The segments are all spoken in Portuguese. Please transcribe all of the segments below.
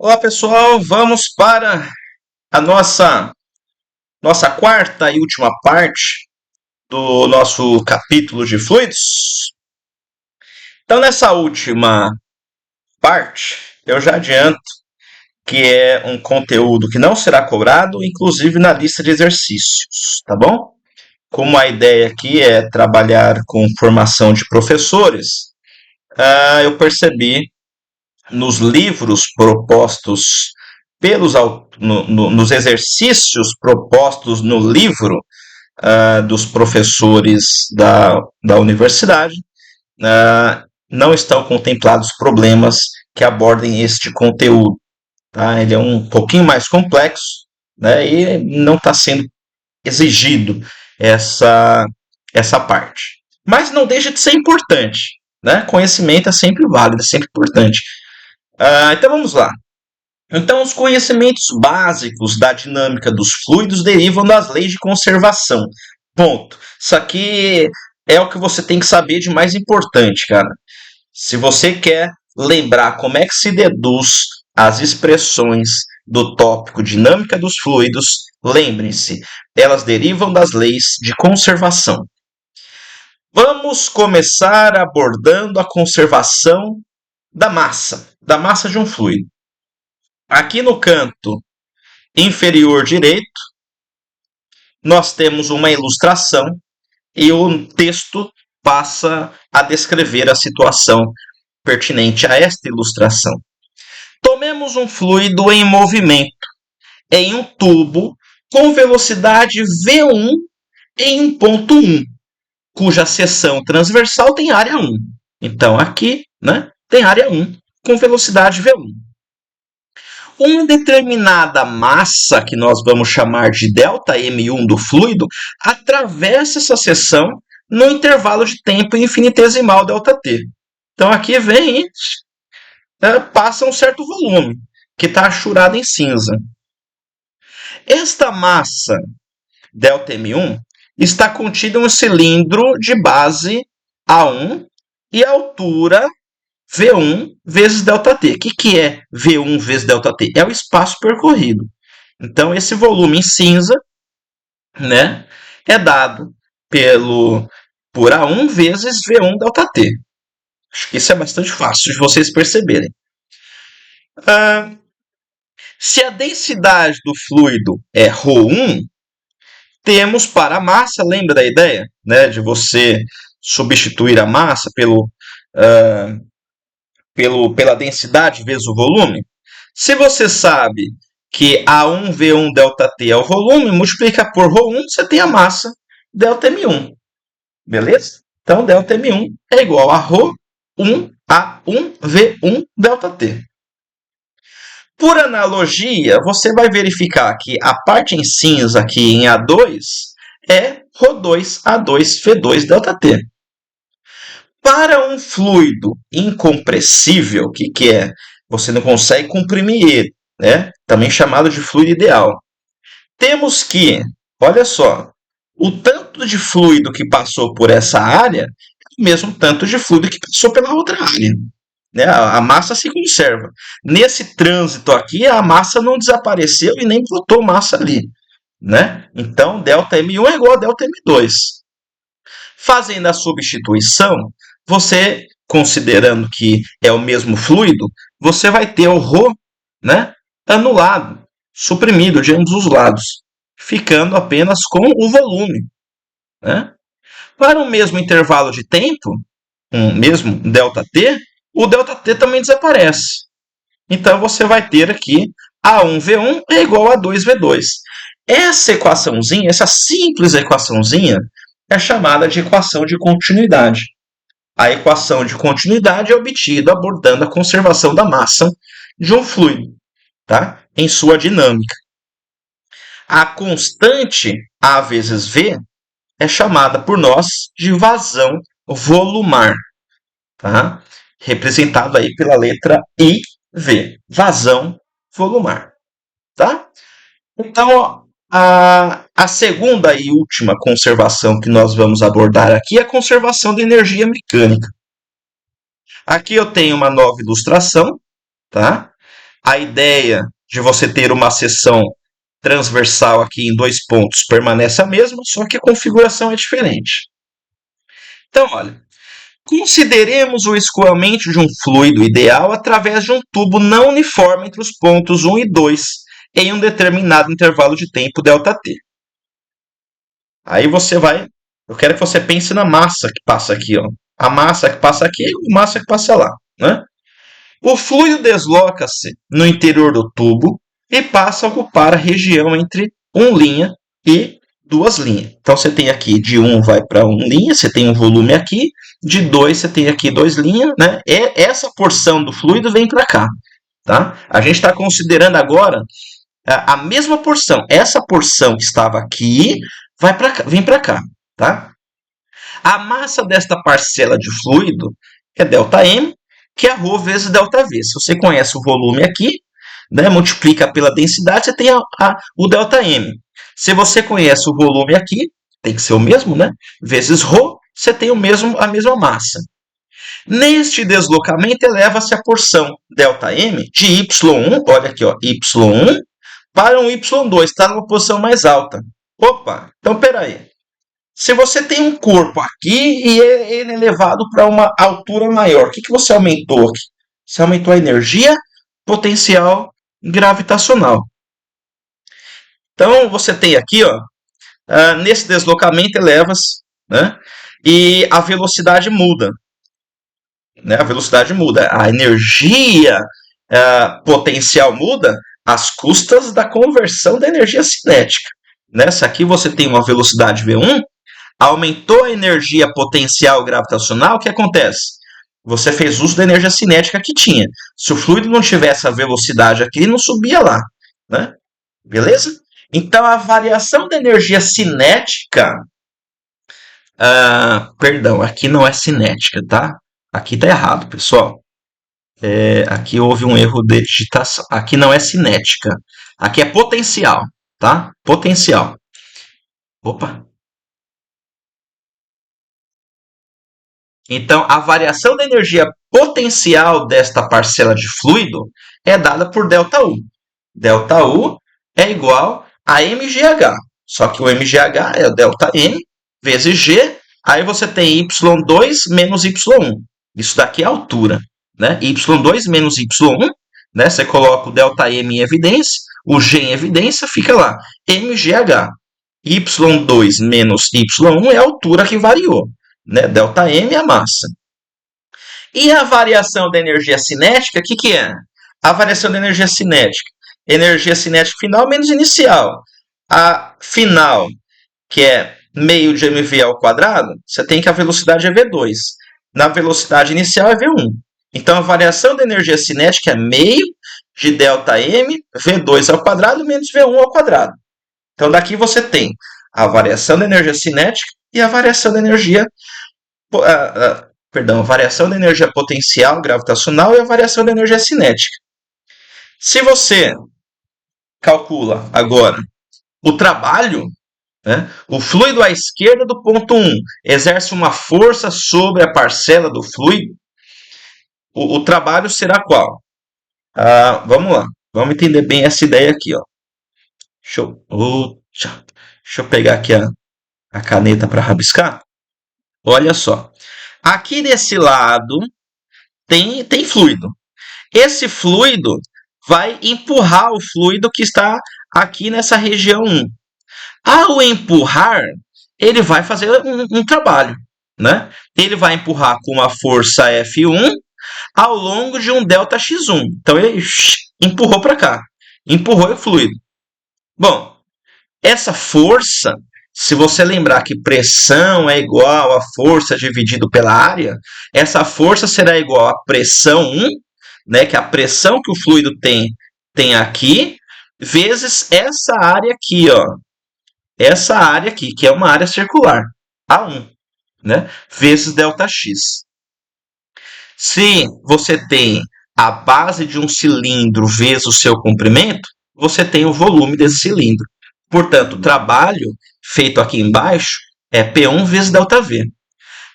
Olá pessoal, vamos para a nossa quarta e última parte do nosso capítulo de fluidos. Então, nessa última parte, eu já adianto que é um conteúdo que não será cobrado, inclusive na lista de exercícios, tá bom? Como a ideia aqui é trabalhar com formação de professores, eu percebi nos livros propostos nos exercícios propostos no livro dos professores da universidade, não estão contemplados problemas que abordem este conteúdo. Tá? Ele é um pouquinho mais complexo, né, e não está sendo exigido essa, essa parte. Mas não deixa de ser importante. Né? Conhecimento é sempre válido, é sempre importante. Então vamos lá. Então, os conhecimentos básicos da dinâmica dos fluidos derivam das leis de conservação. Ponto. Isso aqui é o que você tem que saber de mais importante, cara. Se você quer lembrar como é que se deduz as expressões do tópico dinâmica dos fluidos, lembrem-se, elas derivam das leis de conservação. Vamos começar abordando a conservação da massa de um fluido. Aqui no canto inferior direito, nós temos uma ilustração e o texto passa a descrever a situação pertinente a esta ilustração. Tomemos um fluido em movimento em um tubo com velocidade V1 em um ponto 1, cuja seção transversal tem área 1. Então aqui, né, tem área 1 com velocidade V1. Uma determinada massa, que nós vamos chamar de ΔM1 do fluido, atravessa essa seção no intervalo de tempo infinitesimal ΔT. Então aqui vem e passa um certo volume, que está achurado em cinza. Esta massa ΔM1 está contida em um cilindro de base A1 e altura V1 vezes ΔT. O que é V1 vezes ΔT? É o espaço percorrido. Então, esse volume em cinza, né, é dado por A1 vezes V1 ΔT. Acho que isso é bastante fácil de vocês perceberem. Se a densidade do fluido é ρ1, temos para a massa, lembra da ideia, né, de você substituir a massa pela densidade vezes o volume? Se você sabe que A1V1 ΔT é o volume, multiplica por ρ1, você tem a massa ΔM1. Beleza? Então, ΔM1 é igual a ρ1 A1V1 ΔT. Por analogia, você vai verificar que a parte em cinza aqui em A2 é ρ2 A2V2 ΔT. Para um fluido incompressível, o que é? Você não consegue comprimir ele, né? Também chamado de fluido ideal. Temos que, olha só, o tanto de fluido que passou por essa área é o mesmo tanto de fluido que passou pela outra área. Né? A massa se conserva. Nesse trânsito aqui, a massa não desapareceu e nem botou massa ali. Né? Então, ΔM1 é igual a ΔM2. Fazendo a substituição, você, considerando que é o mesmo fluido, você vai ter o ρ, né, anulado, suprimido de ambos os lados, ficando apenas com o volume. Né? Para o mesmo intervalo de tempo, um mesmo ΔT, o ΔT também desaparece. Então você vai ter aqui A1V1 é igual a 2V2. Essa equaçãozinha, essa simples equaçãozinha, é chamada de equação de continuidade. A equação de continuidade é obtida abordando a conservação da massa de um fluido, tá? Em sua dinâmica. A constante A vezes V é chamada por nós de vazão volumar, tá? Representado aí pela letra IV, vazão volumar. Tá? Então, a segunda e última conservação que nós vamos abordar aqui é a conservação da energia mecânica. Aqui eu tenho uma nova ilustração, tá? a ideia de você ter uma seção transversal aqui em 2 pontos permanece a mesma, só que a configuração é diferente. Então, olha, consideremos o escoamento de um fluido ideal através de um tubo não uniforme entre os pontos 1 e 2 em um determinado intervalo de tempo ΔT. Aí você vai, eu quero que você pense na massa que passa aqui, ó. A massa que passa aqui e a massa que passa lá, né? O fluido desloca-se no interior do tubo e passa a ocupar a região entre 1 linha e 2 linhas. Então você tem aqui de 1 vai para 1 linha, você tem um volume aqui, de 2 você tem aqui 2 linhas, né? E essa porção do fluido vem para cá, tá? A gente está considerando agora a mesma porção. Essa porção que estava aqui vem para cá, tá? A massa desta parcela de fluido é ΔM, que é ρ vezes ΔV. Se você conhece o volume aqui, né, multiplica pela densidade, você tem o ΔM. Se você conhece o volume aqui, tem que ser o mesmo, né? Vezes ρ, você tem a mesma massa. Neste deslocamento, eleva-se a porção ΔM de Y1, olha aqui, ó, Y1, para um Y2, está numa posição mais alta. Opa, então peraí. Se você tem um corpo aqui e ele é levado para uma altura maior, o que você aumentou aqui? Você aumentou a energia potencial gravitacional. Então, você tem aqui, ó, nesse deslocamento eleva-se, né? E a velocidade muda. Né? A velocidade muda. A energia potencial muda às custas da conversão da energia cinética. Nessa aqui você tem uma velocidade V1, aumentou a energia potencial gravitacional, o que acontece? Você fez uso da energia cinética que tinha. Se o fluido não tivesse a velocidade aqui, ele não subia lá. Né? Beleza? Então, a variação da energia cinética... perdão, aqui não é cinética, tá? Aqui tá errado, pessoal. Aqui houve um erro de digitação. Aqui não é cinética. Aqui é potencial, tá? Potencial. Opa! Então, a variação da energia potencial desta parcela de fluido é dada por ΔU. ΔU é igual a mgh. Só que o mgh é o ΔM vezes g. Aí você tem y2 menos y1. Isso daqui é a altura. Né? y2 menos y1. Né? Você coloca o ΔM em evidência, o g em evidência, fica lá. mgh. y2 menos y1 é a altura que variou. Né? ΔM é a massa. E a variação da energia cinética, o que é? A variação da energia cinética. Energia cinética final menos inicial. A final, que é meio de mv ao quadrado, você tem que a velocidade é v2. Na velocidade inicial é v1. Então, a variação da energia cinética é meio de ΔM, v2 ao quadrado menos v1 ao quadrado. Então, daqui você tem a variação da energia cinética e a variação da energia... a variação da energia potencial gravitacional e a variação da energia cinética. Se você calcula agora o trabalho, né, o fluido à esquerda do ponto 1 exerce uma força sobre a parcela do fluido, o trabalho será qual? Vamos lá, vamos entender bem essa ideia aqui. Ó. Deixa eu pegar aqui a caneta para rabiscar. Olha só. Aqui desse lado tem fluido. Esse fluido vai empurrar o fluido que está aqui nessa região 1. Ao empurrar, ele vai fazer um trabalho. Né? Ele vai empurrar com uma força F1 ao longo de um ΔX1. Então ele empurrou para cá. Empurrou o fluido. Bom, essa força... Se você lembrar que pressão é igual a força dividido pela área, essa força será igual a pressão 1, né, que é a pressão que o fluido tem aqui, vezes essa área aqui, ó. Essa área aqui, que é uma área circular, A1, né, vezes ΔX. Se você tem a base de um cilindro vezes o seu comprimento, você tem o volume desse cilindro. Portanto, o trabalho feito aqui embaixo é P1 vezes ΔV.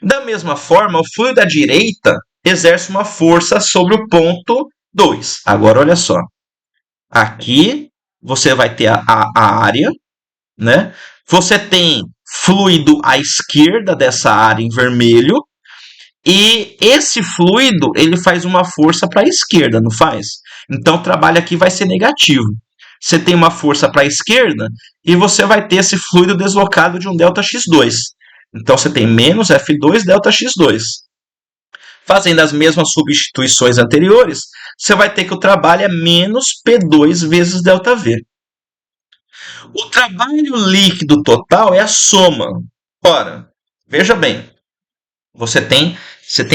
Da mesma forma, o fluido à direita exerce uma força sobre o ponto 2. Agora, olha só. Aqui você vai ter a área, né? Você tem fluido à esquerda dessa área em vermelho, e esse fluido ele faz uma força para a esquerda, não faz? Então o trabalho aqui vai ser negativo. Você tem uma força para a esquerda e você vai ter esse fluido deslocado de um ΔX2. Então você tem menos F2 ΔX2. Fazendo as mesmas substituições anteriores, você vai ter que o trabalho é menos P2 vezes ΔV. O trabalho líquido total é a soma. Ora, veja bem, você tem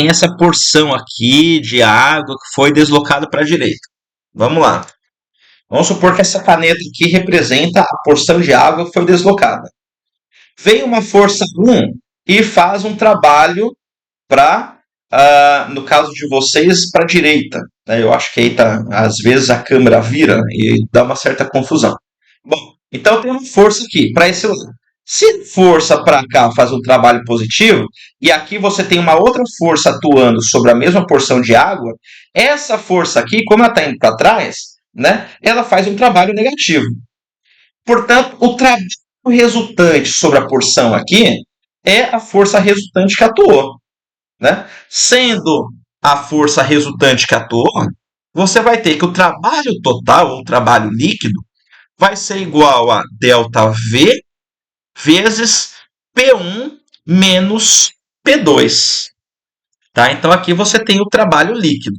essa porção aqui de água que foi deslocada para a direita. Vamos lá. Vamos supor que essa caneta aqui representa a porção de água que foi deslocada. Vem uma força 1 e faz um trabalho para, no caso de vocês, para a direita. Eu acho que aí tá, às vezes a câmera vira e dá uma certa confusão. Bom, então tem uma força aqui para esse lado. Se força para cá faz um trabalho positivo, e aqui você tem uma outra força atuando sobre a mesma porção de água, essa força aqui, como ela está indo para trás, né, ela faz um trabalho negativo. Portanto, o trabalho resultante sobre a porção aqui é a força resultante que atuou. Né? Sendo a força resultante que atuou, você vai ter que o trabalho total, o trabalho líquido, vai ser igual a ΔV vezes P1 menos P2. Tá? Então aqui você tem o trabalho líquido.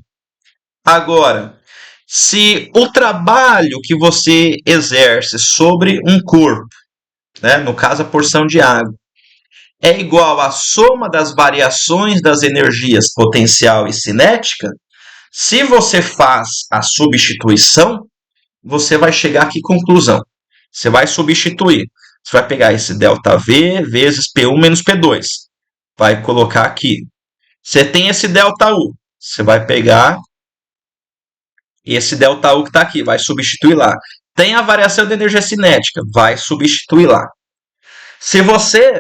Agora, se o trabalho que você exerce sobre um corpo, né, no caso a porção de água, é igual à soma das variações das energias potencial e cinética, se você faz a substituição, você vai chegar a que conclusão? Você vai substituir. Você vai pegar esse ΔV vezes P1 menos P2. Vai colocar aqui. Você tem esse ΔU. Você vai pegar esse ΔU que está aqui. Vai substituir lá. Tem a variação de energia cinética. Vai substituir lá. Se você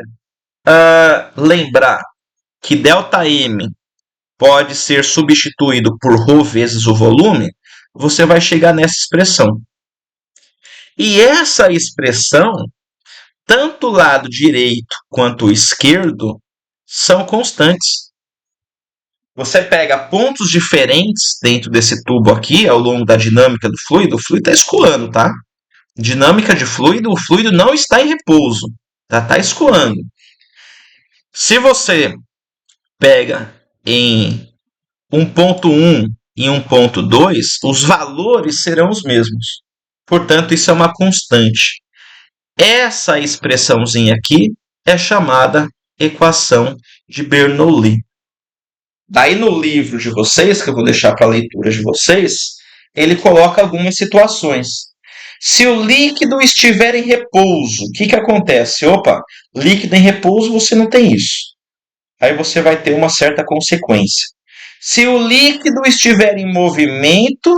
lembrar que ΔM pode ser substituído por ρ vezes o volume, você vai chegar nessa expressão. E essa expressão, tanto o lado direito quanto o esquerdo, são constantes. Você pega pontos diferentes dentro desse tubo aqui, ao longo da dinâmica do fluido, o fluido está escoando, tá? Dinâmica de fluido, o fluido não está em repouso, tá escoando. Se você pega em 1.1 e 1.2, os valores serão os mesmos. Portanto, isso é uma constante. Essa expressãozinha aqui é chamada equação de Bernoulli. Daí no livro de vocês, que eu vou deixar para a leitura de vocês, ele coloca algumas situações. Se o líquido estiver em repouso, o que acontece? Opa, líquido em repouso você não tem isso. Aí você vai ter uma certa consequência. Se o líquido estiver em movimento,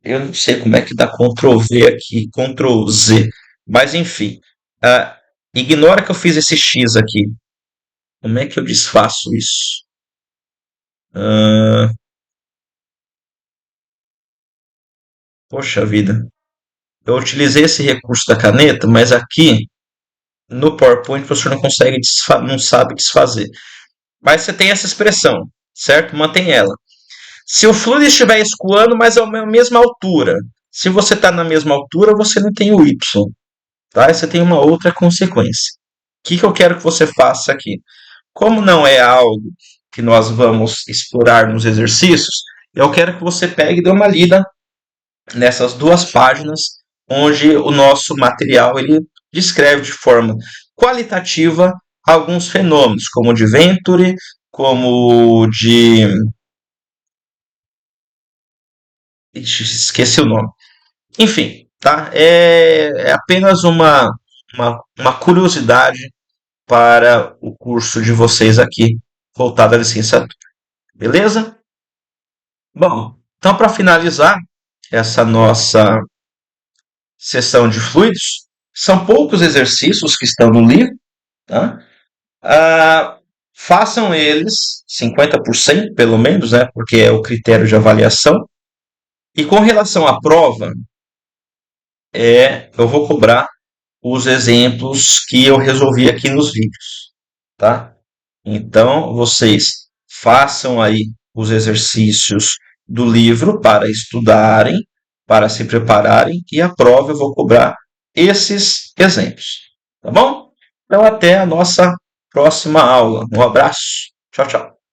eu não sei como é que dá Ctrl V aqui, Ctrl Z, mas enfim, ignora que eu fiz esse X aqui. Como é que eu desfaço isso? Poxa vida, eu utilizei esse recurso da caneta, mas aqui no PowerPoint o professor não consegue, não sabe desfazer. Mas você tem essa expressão, certo? Mantém ela. Se o fluido estiver escoando, mas a mesma altura. Se você está na mesma altura, você não tem o Y. Tá? Você tem uma outra consequência. O que eu quero que você faça aqui? Como não é algo que nós vamos explorar nos exercícios, eu quero que você pegue e dê uma lida nessas duas páginas, onde o nosso material ele descreve de forma qualitativa alguns fenômenos, como o de Venturi, como o de... Esqueci o nome. Enfim, tá? É apenas uma curiosidade para o curso de vocês aqui, voltado à licenciatura. Beleza? Bom, então para finalizar essa nossa sessão de fluidos, são poucos exercícios que estão no livro, tá? Façam eles 50% pelo menos, né? Porque é o critério de avaliação. E com relação à prova, eu vou cobrar os exemplos que eu resolvi aqui nos vídeos, tá? Então, vocês façam aí os exercícios do livro para estudarem, para se prepararem, e a prova eu vou cobrar esses exemplos, tá bom? Então, até a nossa próxima aula. Um abraço. Tchau, tchau.